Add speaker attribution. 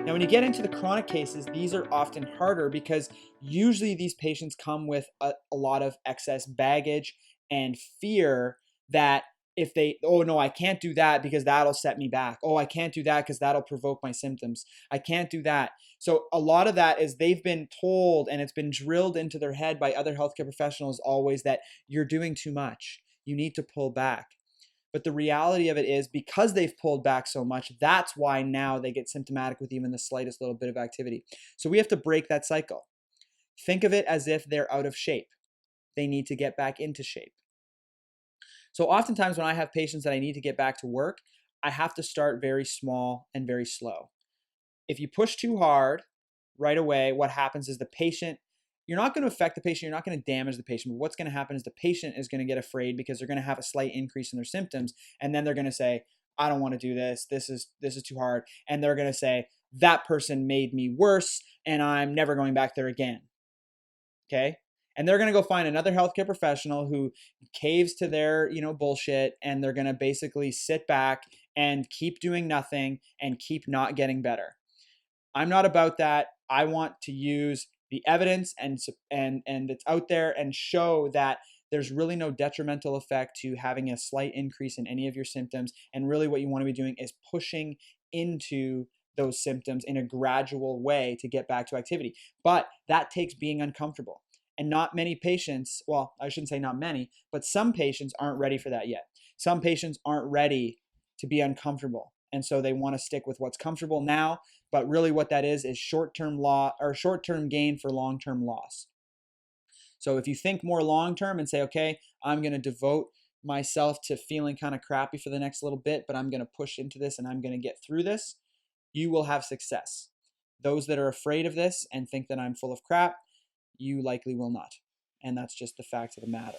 Speaker 1: Now, when you get into the chronic cases, these are often harder because usually these patients come with a lot of excess baggage and fear that if they, oh no, I can't do that because that'll set me back. Oh, I can't do that because that'll provoke my symptoms. I can't do that. So a lot of that is they've been told and it's been drilled into their head by other healthcare professionals always that you're doing too much. You need to pull back. But the reality of it is because they've pulled back so much, that's why now they get symptomatic with even the slightest little bit of activity. So we have to break that cycle. Think of it as if they're out of shape. They need to get back into shape. So oftentimes when I have patients that I need to get back to work, I have to start very small and very slow. If you push too hard right away, what happens is the patient, you're not going to affect the patient, you're not going to damage the patient, but what's going to happen is the patient is going to get afraid because they're going to have a slight increase in their symptoms, and then they're going to say, I don't want to do this, this is too hard, and they're going to say, that person made me worse, and I'm never going back there again. Okay? And they're going to go find another healthcare professional who caves to their, bullshit, and they're going to basically sit back and keep doing nothing and keep not getting better. I'm not about that. I want to use the evidence and it's out there and show that there's really no detrimental effect to having a slight increase in any of your symptoms. And really what you want to be doing is pushing into those symptoms in a gradual way to get back to activity. But that takes being uncomfortable. And not many patients, well, I shouldn't say not many, but some patients aren't ready for that yet. Some patients aren't ready to be uncomfortable. And so they want to stick with what's comfortable now, but really what that is short-term gain for long-term loss. So if you think more long-term and say, okay, I'm going to devote myself to feeling kind of crappy for the next little bit, but I'm going to push into this and I'm going to get through this, you will have success. Those that are afraid of this and think that I'm full of crap, you likely will not. And that's just the fact of the matter.